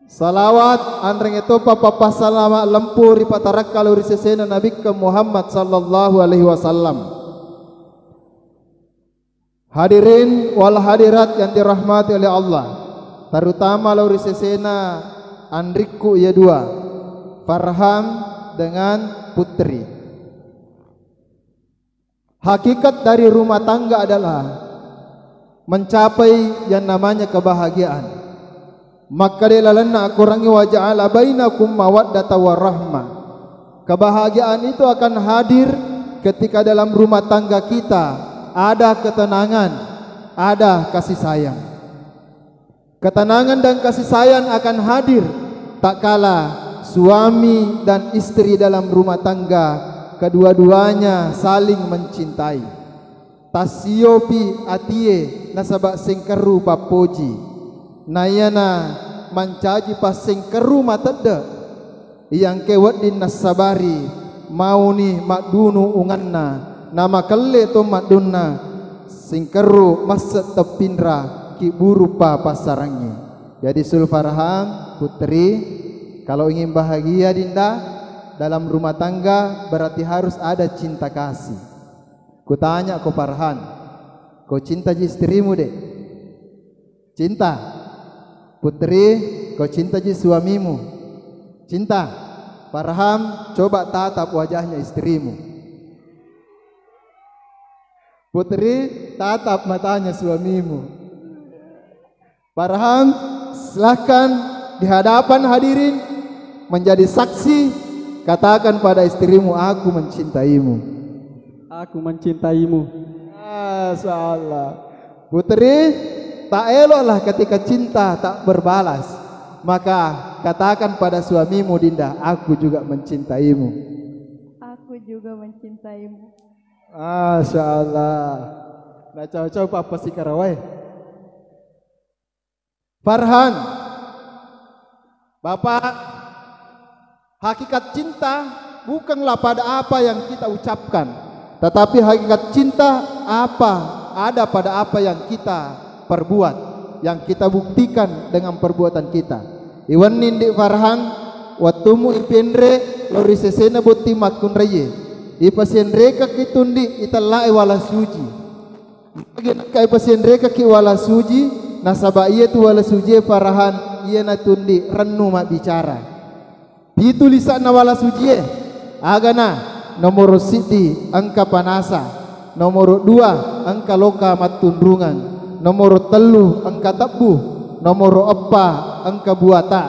Salawat andreng itu papa salama lempuri patarak kalau risesena Nabi ke Muhammad sallallahu alaihi wasallam. Hadirin wal hadirat yang dirahmati oleh Allah, terutama lauri sesena andriku ya dua, Farhan dengan Putri. Hakikat dari rumah tangga adalah mencapai yang namanya kebahagiaan. Maka dilalana akurangi wa ja'ala bainakum mawaddata warahmah. Kebahagiaan itu akan hadir ketika dalam rumah tangga kita ada ketenangan, ada kasih sayang. Ketenangan dan kasih sayang akan hadir tak kala suami dan istri dalam rumah tangga kedua-duanya saling mencintai. Tasiopi atie nasabak singkeru papoji. Nayana mancaji pasing keru matadda yang kewat din nasabari mau ni makdunu unganna nama kelle to makdunna singkeru maset tepindra ki burupa pasarangi. Jadi Sulfarham Putri, kalau ingin bahagia dinda dalam rumah tangga berarti harus ada cinta kasih. Kutanya ko Farhan, kau cinta istrimu dek? Cinta? Putri, kau cinta ji suamimu? Cinta? Farham, coba tatap wajahnya istrimu. Putri, tatap matanya suamimu. Farham, silahkan di hadapan hadirin menjadi saksi, katakan pada istrimu, aku mencintaimu. Aku mencintaimu. Masyaallah. Putri, tak eloklah ketika cinta tak berbalas. Maka katakan pada suamimu, Dinda, aku juga mencintaimu. Aku juga mencintaimu. Masya Allah. Nah coba apa sih karawai? Farhan, Bapak, hakikat cinta bukanlah pada apa yang kita ucapkan, tetapi hakikat cinta ada pada apa yang kita perbuat, yang kita buktikan dengan perbuatan kita. Iwan nindi Farhan watumu ipendre lori sesena boti makun raye ipasien reka kitundi italai wala suji bagian kai pasien reka ki wala suji nasaba iya tu wala suji Farhan iya na tundi rennu mak bicara ditulisan na wala suji agana nomor siti angka panasa, nomor 2 angka loka matundrungan, nomor 3 angka tabu, nomor 4 angka buata,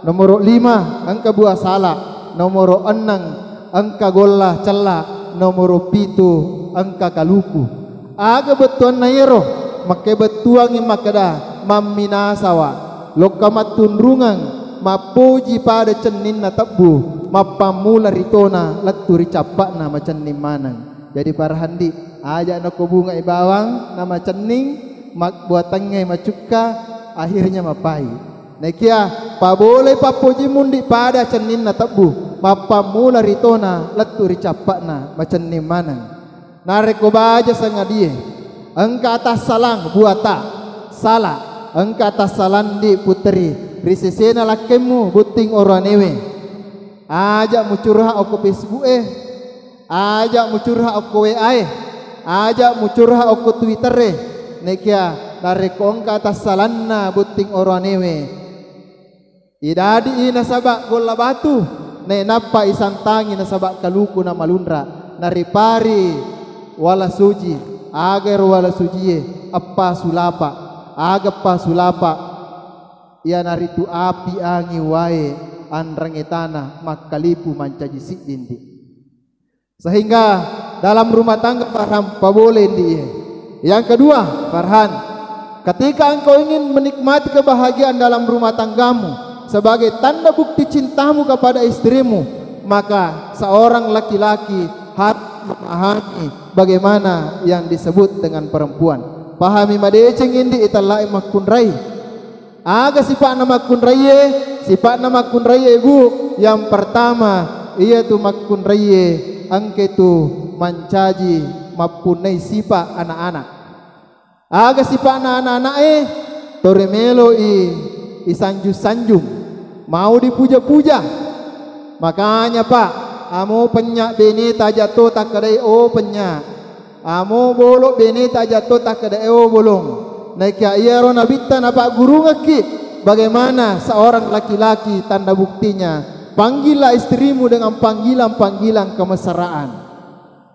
nomor 5 angka buah salak, nomor 6 angka golah celak, nomor 7 angka kaluku. Aga betuan na yero make betuang makada maminasawa loka matundrungan mapuji pada cenin na tabu mapamula ritona laturi capak na macenin manang. Jadi Farhandi aja nako bunga ibawang nama cening mak buatannya macuka akhirnya mapai. Nekia pa boleh papuji mundi pada cenin na tabu mapamula ritona laturi capak na macenin manang. Nareko baja sangadie engka atas salang buata salah engka atas salandi Putri risesena lakemu buting oranewe ajak mucurha aku Facebook ajak mucurha aku WA ajak mucurha aku Twitter nekia nareko engka atas salanna buting oranewe idadi nasabak gola batu ne napa isantangi nasabak kaluku na malundra naripari wala suji agar wala suji apa sulapa agapa sulapa ia naritu api angi wae anrang etana makalipu mancaji sidindi. Sehingga dalam rumah tangga Farhan boleh dia. Yang kedua Farhan, ketika engkau ingin menikmati kebahagiaan dalam rumah tanggamu sebagai tanda bukti cintamu kepada istrimu, maka seorang laki-laki harus memahami bagaimana yang disebut dengan perempuan. Pahami madeceng indi italai makun rai. Aga sifat nama makun raye, sifat nama makun raye bu. Yang pertama ia tu makun raye angke tu mancaji mapunai sifat anak-anak. Aga sifat anak-anak toremelo isanju-sanjung mau dipuja-puja. Makanya Pak, amo penyak benita jatuh tak kedai o penyak, amo bolok benita jatuh tak kedai o bolong. Naik ya iya rona bitta napa guru ngeki. Bagaimana seorang laki-laki tanda buktinya? Panggillah istrimu dengan panggilan-panggilan kemesraan.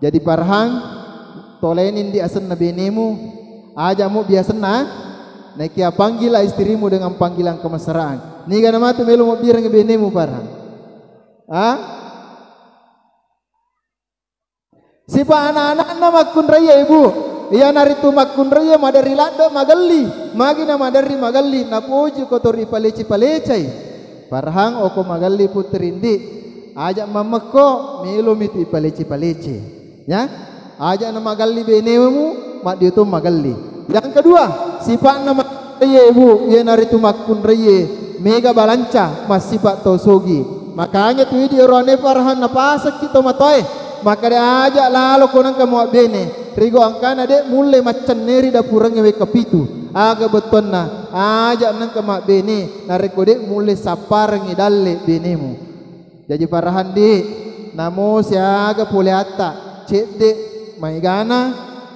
Jadi parhang tolenin di asen benemu, ajamu biasana. Naik ya panggillah istrimu dengan panggilan kemesraan. Ni kana matu melu mo birang benemu parhang. Sipa anak-anak na makun raya ibu. Iya naritu makun raya madari lada magali. Magina madari magali na puji kotori paleci-palecai. Parhang oko magali putrindi. Ajak mamako melu mitu paleci-paleci. Ya? Ajak na magali benemu mak dia tu magali. Yang kedua, sifat nama raya ibu. Iya naritu makun raya mega balanca mas sifat tosogi. Makanya tu di orane parhan napasak kita matoy. Maka dia ajak lalu konang kamu bene. Rigo angkana de mulai macam neri dapurang ngewe kepitu. Aga beton na ajak nang kamu bene. Nareko de mulai sapar ngidalle benemu. Jadi parhan di namo siaga poliata cek de maigana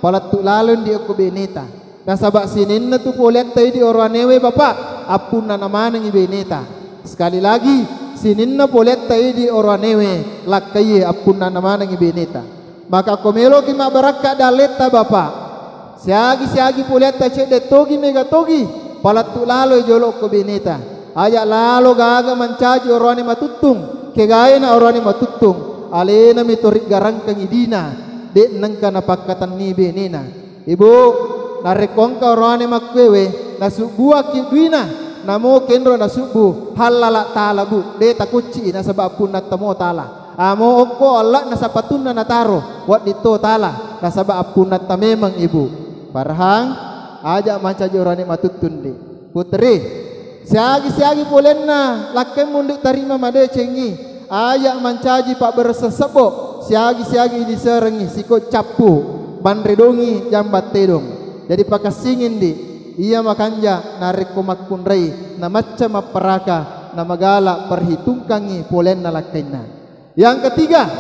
palatu lalun di aku beneta. Nasabak sinin na tu poliata di oranewe bapak apun na naman ng beneta. Sekali lagi sininna poletta di oranewe lakkaye appunna namana ngi beneta. Maka komelo ki mabaraka daletta bapa. Siagi poletta cede togi mega togi palatu lalo jolo ko beneta. Aya lalo gaga mancaji orane matuttung kegaya na orane matuttung alena mitorik garang kang idina de nangka napakatan ni benena. Ibu narekongka orane makwewe nasubua ki duina. Namo kendro na subuh halala tala bu de takuci na sabab pun natamo tala amo oko Allah na sapatun na nataro wat dito tala na sabab pun memang ibu parhang aja manca jorane matutun de putri siagi polenna lakem mundik tarima made cengi aja mancaji pak bersesebo siagi diserengi siko capu bandredongi jambat tedong jadi pakasingin di iya makanja narik kumakun rai na macam peraka na magala perhitungkangi polen na lakena. Yang ketiga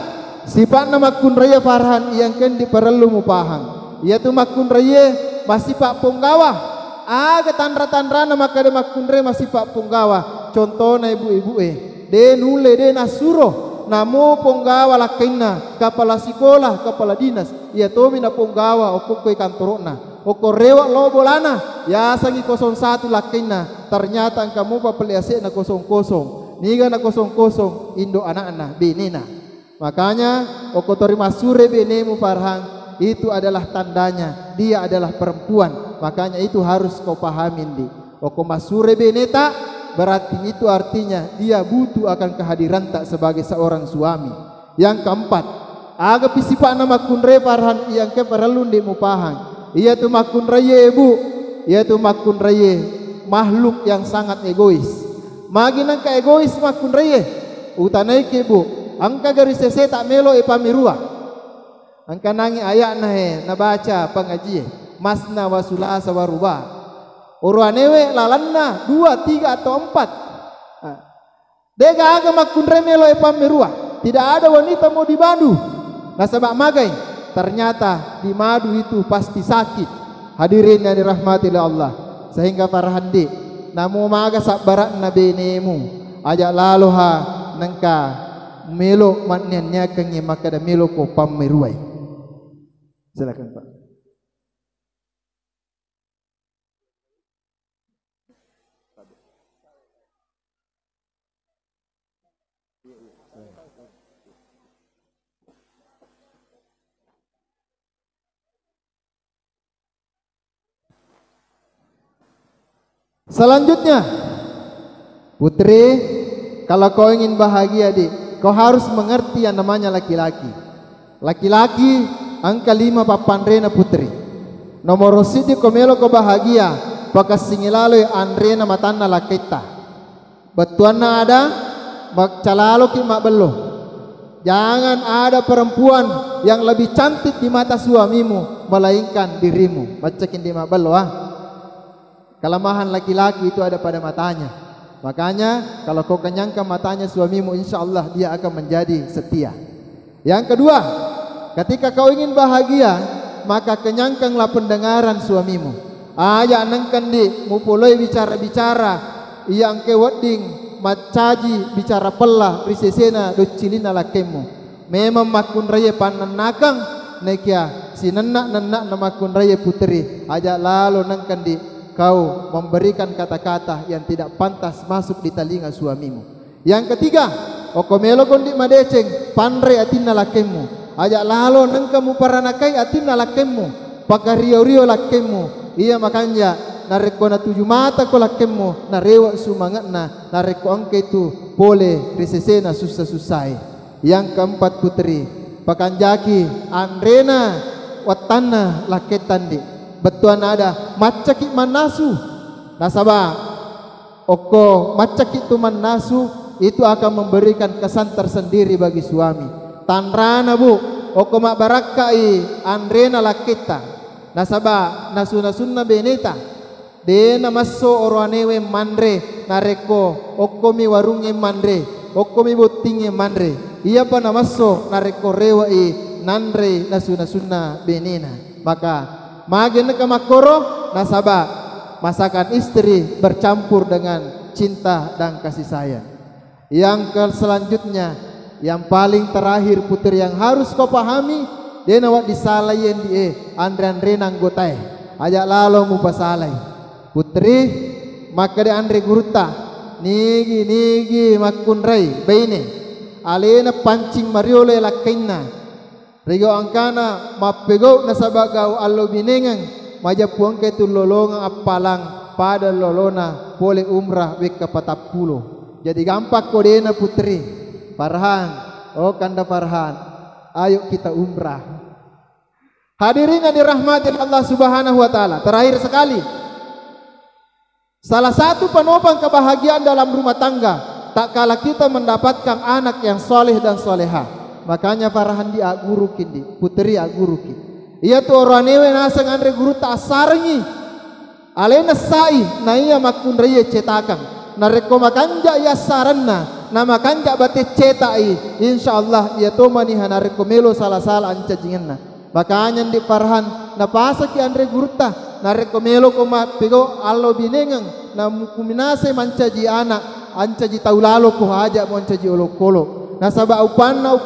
sifat na makun raya farhan yang kan diperlu mupahang yaitu makun raya masih pak punggawa aga tandra na makade makun raya masih pak punggawa contoh na ibu-ibu de nule de nasuro namo punggawa lakena kepala sekolah kepala dinas iya tomi na punggawa okokoi kantorona oko rewak lo bolana ya sangi 01 lakina ternyata kamu papeliase na 00 niga na 00 indo anak-anak benena. Makanya oko tori masure benemu parhang itu adalah tandanya dia adalah perempuan. Makanya itu harus kau pahamin di oko masure beneta berarti itu artinya dia butuh akan kehadiran tak sebagai seorang suami. Yang keempat aga pisipa nama kunre parhan yang ke perlu di mupahang ia tu makun raya ibu, ia tu makun raya makhluk yang sangat egois. Magi nangka egois makun raya, utanai ke ibu, angka garis sese tak melo pamirua, angka nangi ayat nahe nabaca pengaji, masna wasula sawaruba, uruanewe lalanna 2, 3 atau 4. Dega aga makun raya melo pamirua, tidak ada wanita mau dibadu, nasabak magai. Ternyata di madu itu pasti sakit. Hadirin yang dirahmati oleh Allah. Sehingga farhandi namu maga sabarat nabi nemu ajak lalu ha nangka melo matnya kengi maka da melo ko pameruai. Silakan Pak. Selanjutnya, putri, kalau kau ingin bahagia kau harus mengerti yang namanya laki-laki. Laki-laki angka 5 papandrena putri. Nomor sidi komelo kau bahagia, pakas singilalo andrena matana laketa. Betuana ada, bakcalalo ki mak belo. Jangan ada perempuan yang lebih cantik di mata suamimu melainkan dirimu. Bacakin di mak belo Kelemahan laki-laki itu ada pada matanya. Makanya kalau kau kenyangkan matanya suamimu, insya Allah dia akan menjadi setia. Yang kedua, ketika kau ingin bahagia, maka kenyangkanlah pendengaran suamimu. Ajak nengkan di mupuloi bicara-bicara yang kewading macaji bicara pelah risesena do cilina lakemu. Memang makun raya pananakang nekia si nenak namakun raya putri. Ajak lalu nengkan di kau memberikan kata-kata yang tidak pantas masuk di telinga suamimu. Yang ketiga, okomelo kondi madeceng panre atina lakemu. Ajak lalu nengkamu paranakai atina lakemu, pakario-rio lakemu. Iya makanya nareko na tujuh mata ko lakemu, narewa sumangat na nareko angke itu boleh risesena susah-susai. Yang keempat putri, pakanjaki andrena watana laketan di betuan ada macakit manasu nasabah oko macakit tu manasu itu akan memberikan kesan tersendiri bagi suami. Tanrana bu oko mak barakai andrena laketa nasabah nasunna beneta dena maso oroanewe mandre nareko oko mi warunge mandre oko mi botinge mandre iya pa namaso nareko rewa nandre nasunna benena. Maka magen ke makoro nasabah masakan istri bercampur dengan cinta dan kasih sayang. Yang selanjutnya, yang paling terakhir putri yang harus kau pahami, dia nawat disalayen di andre nanggotai. Ajak lalu mu pasalai. Putri maka dia andre guruta nigi makun rai baine alena pancing mariole lakaina. Rigo angkana mapego nasabagaw allo binengang majapuang kay tulolongang apalang pada lolona boleh umrah wek ke 40. Jadi gampak ko dena putri Farhan, oh kanda Farhan, ayo kita umrah. Hadirin yang dirahmati Allah Subhanahu wa taala. Terakhir sekali, salah satu penopang kebahagiaan dalam rumah tangga tak kala kita mendapatkan anak yang soleh dan soleha. Makanya Farhan di aguru kindi, putri aguru kindi. Ia tu orang ewe nasang andre guru tak sarangi. Alena sai na ia makun raya cetakan. Nareko makanja ia saranna, na makanja bate cetai. Insyaallah ia tu manihan nareko melo salah-salah anca jingenna. Makanya di Farhan na pasa ki andre guru ta, nareko melo koma pego allo binengang na kuminase manca ji anak, anca ji taulalo ko haja manca ji olokolo. Nasaba upanna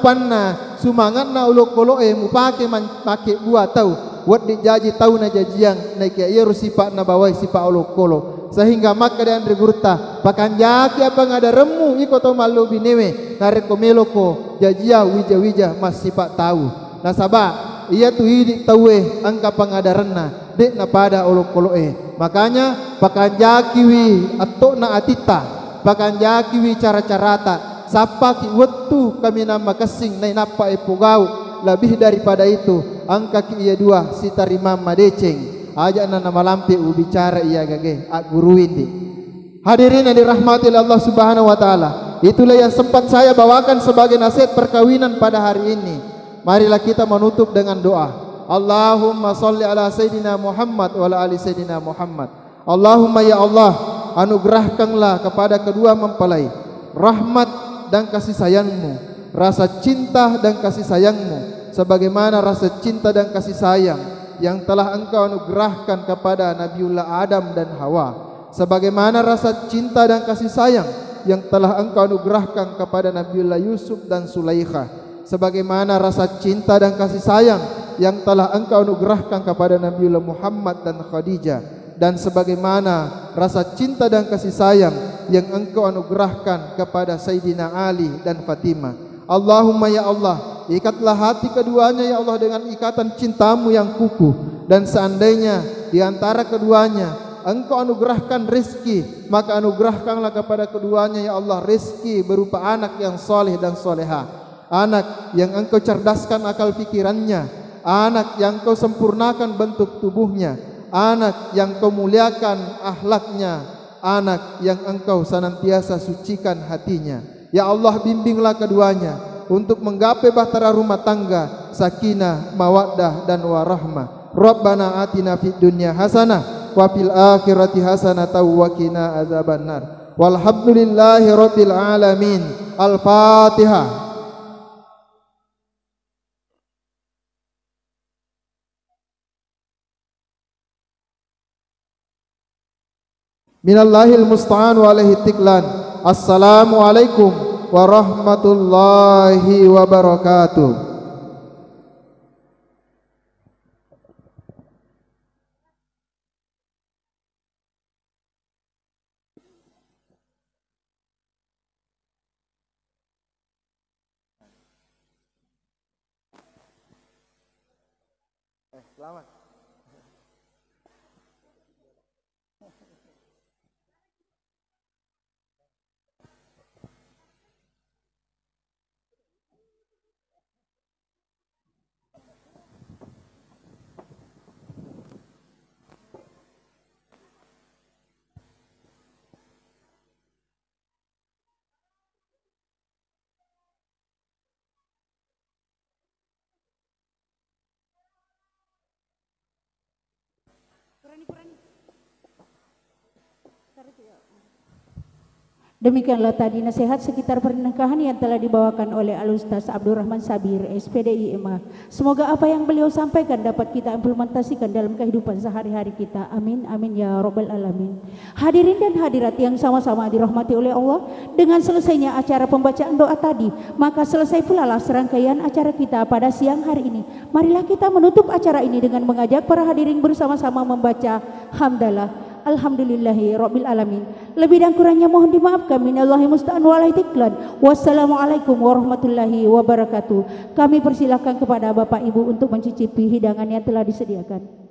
sumangat na ulok kolo mupake make buah tau buat dijaji tau na jajiang naik ya sipak na bawai sipak ulok kolo sehingga maka dan regurta pakanjaki apa ngada remu iko to malu binewe nareko meloko jajia wija mas sipak tahu. Nasaba ia tu hidik tawe angka pangadaranna dek na pada ulok kolo makanya pakanjaki wi atok na atita pakanjaki wi cara-carata sapa ki wetu kami nama kesing nai napa epugau lebih daripada itu angka ki ia dua si tarima madeceng ajak na nama lampe bicara ia gage guruin di. Hadirin yang dirahmati Allah Subhanahu wa taala, itulah yang sempat saya bawakan sebagai nasihat perkawinan pada hari ini. Marilah kita menutup dengan doa. Allahumma sholli ala sayidina Muhammad wa ala ali sayidina Muhammad. Allahumma ya Allah, anugerahkanlah kepada kedua mempelai rahmat dan kasih sayangmu, rasa cinta dan kasih sayangmu sebagaimana rasa cinta dan kasih sayang yang telah engkau anugerahkan kepada Nabiullah Adam dan Hawa, sebagaimana rasa cinta dan kasih sayang yang telah engkau anugerahkan kepada Nabiullah Yusuf dan Sulaikha, sebagaimana rasa cinta dan kasih sayang yang telah engkau anugerahkan kepada Nabiullah Muhammad dan Khadijah, dan sebagaimana rasa cinta dan kasih sayang yang engkau anugerahkan kepada Sayyidina Ali dan Fatimah. Allahumma ya Allah, ikatlah hati keduanya ya Allah dengan ikatan cintamu yang kukuh, dan seandainya di antara keduanya engkau anugerahkan rezeki, maka anugerahkanlah kepada keduanya ya Allah rezeki berupa anak yang soleh dan soleha, anak yang engkau cerdaskan akal pikirannya, anak yang kau sempurnakan bentuk tubuhnya, anak yang kau muliakan akhlaknya, anak yang engkau senantiasa sucikan hatinya. Ya Allah, bimbinglah keduanya untuk menggapai bahtera rumah tangga, sakinah, mawaddah dan warahmah. Rabbana atina fid dunya hasanah wa fil akhirati hasanah wa qina azabannar. Walhamdulillahi rabbil alamin. Al-Fatihah. Minallahil musta'an wa alaihi tiklan. Assalamualaikum warahmatullahi wabarakatuh. Selamat. Demikianlah tadi nasihat sekitar pernikahan yang telah dibawakan oleh Al-Ustaz Abdurrahman Sabir, SPDI IMA. Semoga apa yang beliau sampaikan dapat kita implementasikan dalam kehidupan sehari-hari kita. Amin, amin ya Rabbal Alamin. Hadirin dan hadirat yang sama-sama dirahmati oleh Allah, dengan selesainya acara pembacaan doa tadi, maka selesai pula lah serangkaian acara kita pada siang hari ini. Marilah kita menutup acara ini dengan mengajak para hadirin bersama-sama membaca hamdalah. Alhamdulillahi Rabbil Alamin. Lebih dan kurangnya mohon dimaafkan. Minallahi musta'an wa alaihi tiklan. Wassalamualaikum warahmatullahi wabarakatuh. Kami persilakan kepada Bapak Ibu untuk mencicipi hidangan yang telah disediakan.